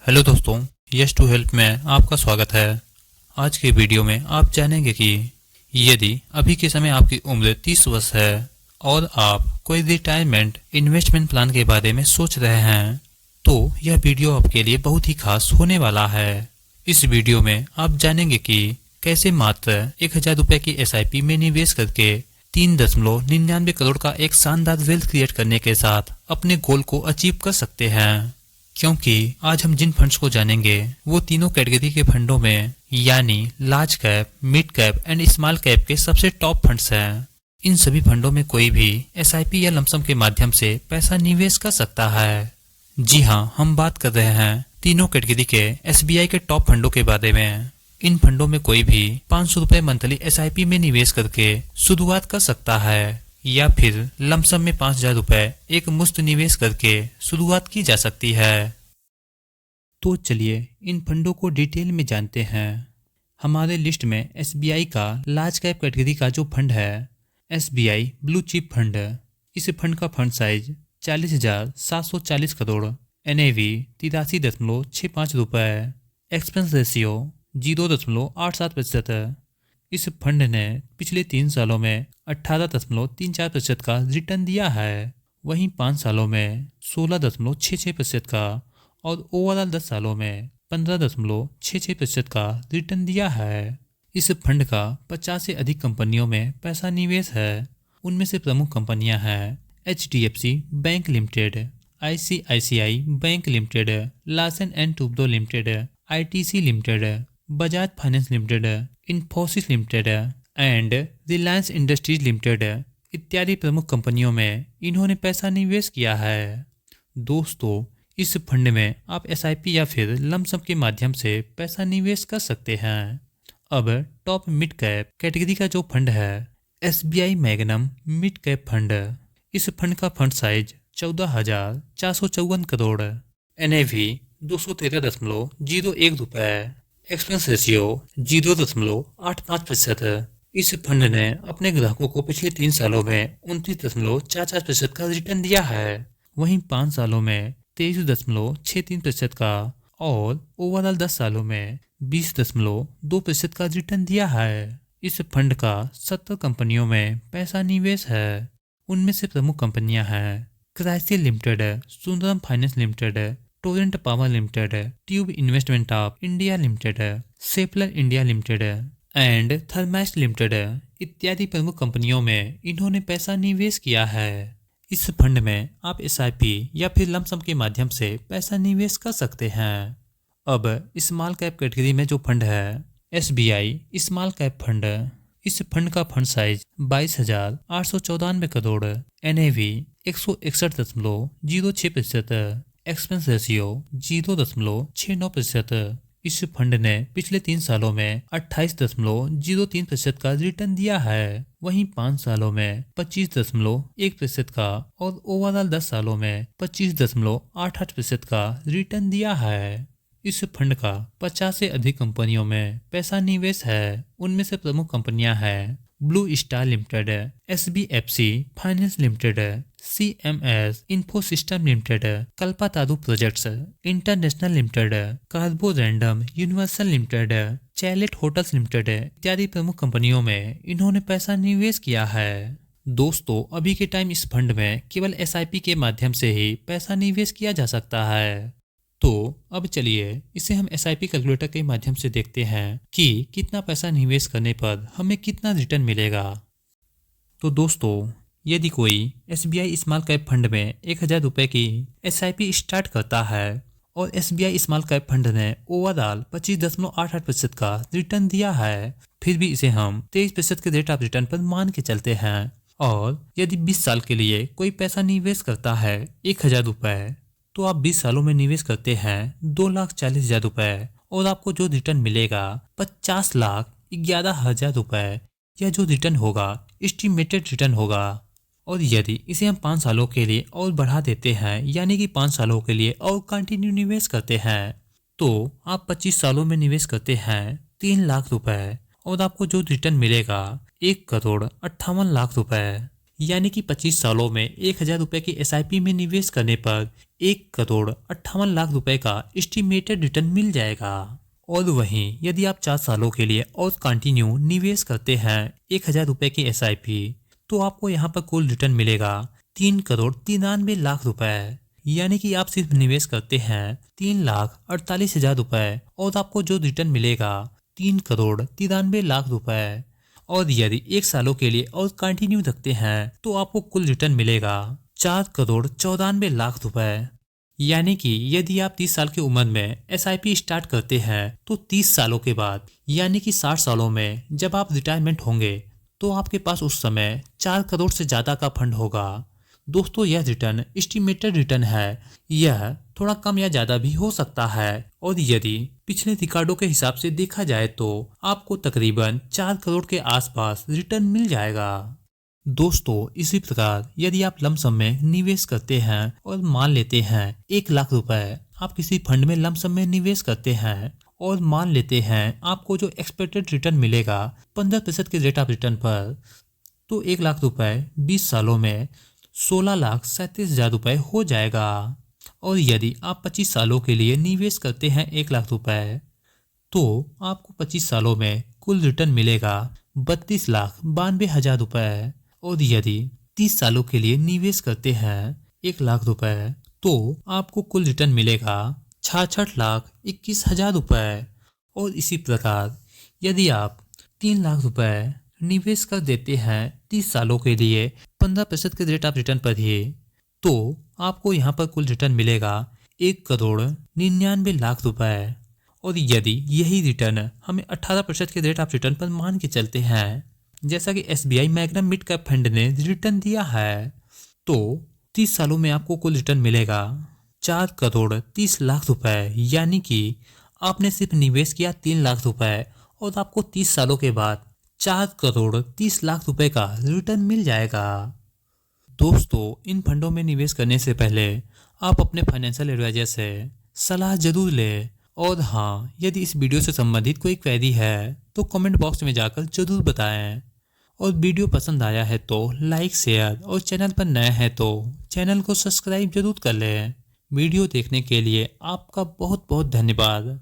Hello दोस्तों, yes to help में आपका स्वागत है। आज के वीडियो में आप जानेंगे कि यदि अभी के समय आपकी उम्र 30 वर्ष है और आप कोई रिटायरमेंट इन्वेस्टमेंट प्लान के बारे में सोच रहे हैं तो यह वीडियो आपके लिए बहुत ही खास होने वाला है। इस वीडियो में आप जानेंगे कि कैसे मात्र 1000 रुपए की SIP में निवेश करके 3.99 करोड़ का एक शानदार वेल्थ क्रिएट करने के साथ अपने गोल को अचीव कर सकते हैं। क्योंकि आज हम जिन फंड्स को जानेंगे वो तीनों कैटेगरी के फंडों में यानी large cap, mid cap and small cap के सबसे टॉप फंड्स हैं। इन सभी फंडों में कोई भी SIP या लमसम के माध्यम से पैसा निवेश कर सकता है। जी हाँ, हम बात कर रहे हैं तीनों कैटेगरी के SBI के टॉप फंडों के बारे में। इन फंडों में कोई भी 500 रुपए मंथली SIP में निवेश करके शुरुआत कर सकता है या फिर लमसम में 5000 रुपए एक मुश्त निवेश करके शुरुआत की जा सकती है। तो चलिए इन फंडों को डिटेल में जानते हैं। हमारे लिस्ट में SBI का लार्ज कैप कैटेगरी का जो फंड है SBI ब्लू चिप फंड, इस फंड का फंड साइज 40,740 करोड़, NAV 83.65 रुपए, एक्सपेंस रेशियो 0.87%। इस फंड ने पिछले 3 सालों में 18.34% का रिटर्न दिया है, वहीं 5 सालों में 16.66% का और ओवरऑल 10 सालों में 15.66% का रिटर्न दिया है। इस फंड का 50 से अधिक कंपनियों में पैसा निवेश है। उनमें से प्रमुख कंपनियां हैं HDFC bank limited, ICICI bank limited, Larsen and Toubro limited, ITC limited, Bajaj finance limited, Infosys limited and Reliance industries limited इत्यादि प्रमुख कंपनियों में इन्होंने पैसा निवेश किया है। दोस्तों, इस फंड में आप SIP या फिर लमसम के माध्यम से पैसा निवेश कर सकते हैं। अब टॉप मिड कैप कैटेगरी का जो फंड है SBI magnum mid cap fund, इस फंड का फंड साइज 14,454 करोड़, NAV 213.01 रुपए, एक्सपेंस रेशियो 0.85%। इस फंड ने अपने ग्राहकों को पिछले 3 सालों में 29.44% का रिटर्न दिया है, वहीं 5 सालों में 23.63% का और ओवरऑल 10 सालों में 20.2% का रिटर्न दिया है। इस फंड का 70 कंपनियों में पैसा निवेश है। उनमें से प्रमुख कंपनियां हैं CRISIL limited, Sundaram finance limited, Torrent power limited, tube investment of India limited, Schaeffler India limited and Thermax limited इत्यादि प्रमुख कंपनियों में इन्होंने पैसा निवेश किया है। इस फंड में आप SIP या फिर लमसम के माध्यम से पैसा निवेश कर सकते हैं। अब स्मॉल कैप कैटेगरी में जो फंड है SBI स्मॉल कैप फंड, इस फंड का fund size 22,894 crore, NAV 161.06%, expense ratio 0.69%। इस फंड ने पिछले 3 सालों में 28.03% का रिटर्न दिया है, वहीं 5 सालों में 25.1% का और ओवरऑल 10 सालों में 25.88% का रिटर्न दिया है। इस फंड का 50 से अधिक कंपनियों में पैसा निवेश है। उनमें से प्रमुख कंपनियां हैं blue star limited, SBFC finance limited, CMS infosystem limited, Kalpataru projects international limited, Carborundum universal limited, Chalet hotels limited इत्यादि प्रमुख कंपनियों में इन्होंने पैसा निवेश किया है। दोस्तों, अभी के टाइम इस फंड में केवल SIP के माध्यम से ही पैसा निवेश किया जा सकता है। तो अब चलिए इसे हम SIP कैलकुलेटर के माध्यम से देखते हैं कि कितना पैसा निवेश करने पर हमें कितना रिटर्न मिलेगा। तो दोस्तों, यदि कोई SBI स्मॉल कैप फंड में 1000 रुपए की SIP स्टार्ट करता है और SBI स्मॉल कैप फंड ने ओवरऑल 25.88% का रिटर्न दिया है, फिर भी इसे हम 23% के रेट ऑफ रिटर्न पर मान के चलते हैं, और यदि 20 साल के लिए कोई पैसा निवेश करता है 1000 रुपए, तो आप 20 सालों में निवेश करते हैं 2,40,000 रुपए और आपको जो रिटर्न मिलेगा 50,11,000 रुपए। यह जो रिटर्न होगा एस्टिमेटेड रिटर्न होगा। और यदि इसे हम 5 सालों के लिए और बढ़ा देते हैं यानी कि 5 सालों के लिए और कंटिन्यू निवेश करते हैं, तो आप 25 सालों में निवेश करते हैं 3 लाख रुपए और आपको जो रिटर्न मिलेगा 1,58,00,000 रुपए। यानी कि 25 सालों में 1000 रुपए की SIP में निवेश करने पर 1,58,00,000 का एस्टिमेटेड रिटर्न मिल जाएगा। और वहीं यदि आप 4 सालों के लिए और कंटिन्यू निवेश करते हैं 1,000 की SIP, तो आपको यहाँ पर कुल रिटर्न मिलेगा 3,93,00,000 यानी कि आप सिर्फ निवेश करते हैं 3,48,000 और आपको जो रिटर्न मिलेगा 3,93,00,000। और यदि 1 सालों के लिए और कंटिन्यू रखते हैं तो आपको कुल रिटर्न मिलेगा 4,94,00,000। यानी कि यदि आप 30 साल की उम्र में SIP स्टार्ट करते हैं तो 30 सालों के बाद यानी कि 60 सालों में जब आप रिटायरमेंट होंगे तो आपके पास उस समय 4 करोड़ से ज्यादा का फंड होगा। दोस्तों, यह रिटर्न एस्टिमेटेड रिटर्न है, यह थोड़ा कम या ज्यादा भी हो सकता है। और यदि पिछले रिकॉर्डों के हिसाब से देखा जाए तो आपको तकरीबन 4 करोड़ के आसपास रिटर्न मिल जाएगा। दोस्तों, इसी प्रकार यदि आप लमसम में निवेश करते हैं और मान लेते हैं 1,00,000 आप किसी फंड में लमसम में निवेश करते हैं और मान लेते हैं आपको जो एक्सपेक्टेड रिटर्न मिलेगा 15% के रेट ऑफ रिटर्न पर, तो 1,00,000 20 सालों में 16,37,000 हो जाएगा। और यदि आप 25 सालों के लिए निवेश करते हैं 1,00,000 तो आपको 25 सालों में कुल रिटर्न मिलेगा 32,92,000। और यदि 30 सालों के लिए निवेश करते हैं 1,00,000 तो आपको कुल रिटर्न मिलेगा 66,21,000। और इसी प्रकार यदि आप 3,00,000 निवेश कर देते हैं 30 सालों के लिए 15% के रेट ऑफ रिटर्न पर ही, तो आपको यहाँ पर कुल रिटर्न मिलेगा 1,99,00,000। और यदि यही रिटर्न हमें 18% के रेट ऑफ रिटर्न पर मान के चलते हैं जैसा कि SBI magnum mid cap fund ने रिटर्न दिया है, तो 30 सालों में आपको कुल रिटर्न मिलेगा 4,30,00,000। यानी कि आपने सिर्फ निवेश किया 3,00,000 और आपको 30 सालों के बाद 4,30,00,000 का रिटर्न मिल जाएगा। दोस्तों, इन फंडों में निवेश करने से पहले आप अपने फाइनेंशियल एडवाइजर से सलाह जरूर लें। और हाँ, यदि इस वीडियो से संबंधित कोई क्वेरी है तो कमेंट बॉक्स में जाकर जरूर बताएं। और वीडियो पसंद आया है तो लाइक, शेयर और चैनल पर नए हैं तो चैनल को सब्सक्राइब जरूर कर लें। वीडियो देखने के लिए आपका बहुत बहुत धन्यवाद।